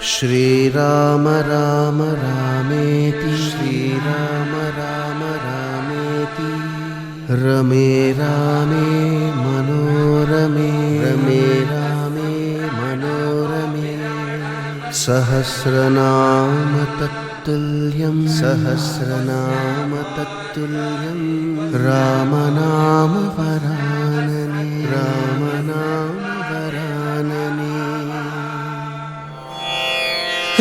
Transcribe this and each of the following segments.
श्रीराम राम रामेति श्रीराम राम रामेति रमे रामे मनोरमे रमे रामे मनोरमे सहस्रनाम तत्तुल्यं सहस्रनाम तत्तुल्यं रामनाम वरानने रामनाम वरानने।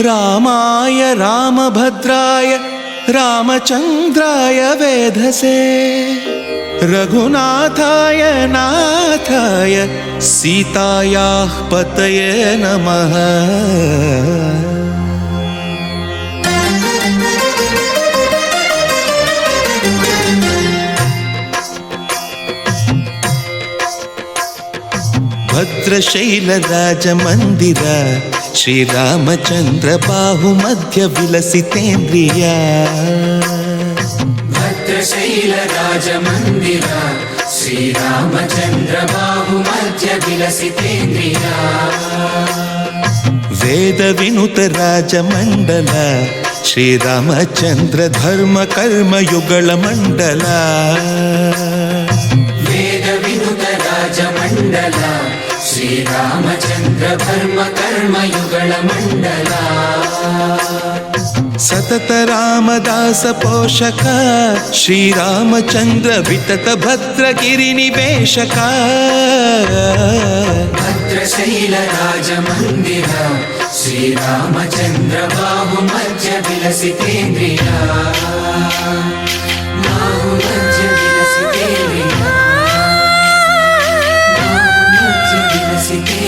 रामाय रामभद्राय रामचन्द्राय वेधसे रघुनाथाय नाथाय सीतायाः पतये नमः। भद्रशैलराजमन्दिर श्रीरामचन्द्र बाहुमध्य विलसितेन्द्रिय भद्रशैलराजमन्दिर श्रीरामचन्द्र बाहुमध्य विलसितेन्द्रिय वेदविनुत राजमण्डल श्रीरामचन्द्र धर्म कर्म युगल मण्डल वेदविनुत राजमण्डल श्रीरामचन्द्र धर्म कर्म युगल मण्डल सतत रामदास पोषक श्रीरामचन्द्र वितत भद्रगिरि निवेशक भद्रशैलराजमन्दिर श्रीरामचन्द्र बाहुमध्य विलसितेन्द्रिय बाहुमध्य विलसितेन्द्रिय बाहुमध्य विलसितेन्द्रिय।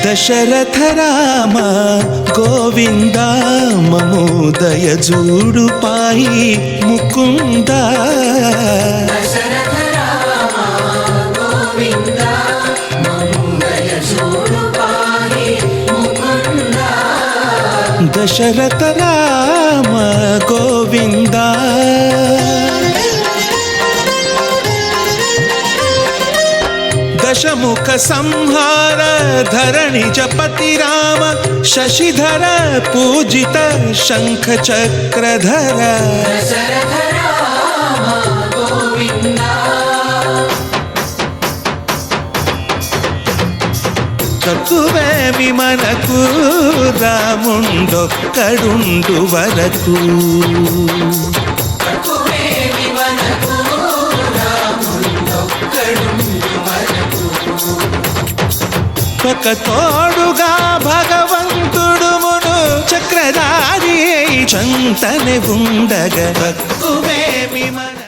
दशरथ राम गोविंद ममोदय जूडु पाहि मुकुंद। दशरथ राम गोविंद ममोदय जूडु पाहि मुकुंद। दशरथ राम गोविंद दशमुख संहार धरणि जपति राम शशिधर पूजित शंख चक्रधर। दशरथ राम गोविंद चतुवे विमनकु रामुंडొక్కడుండు వరకు ఒక తోడుగా భగవంతుడు మును చక్రధారి చెంతనే ఉండగ తక్కువేమి మన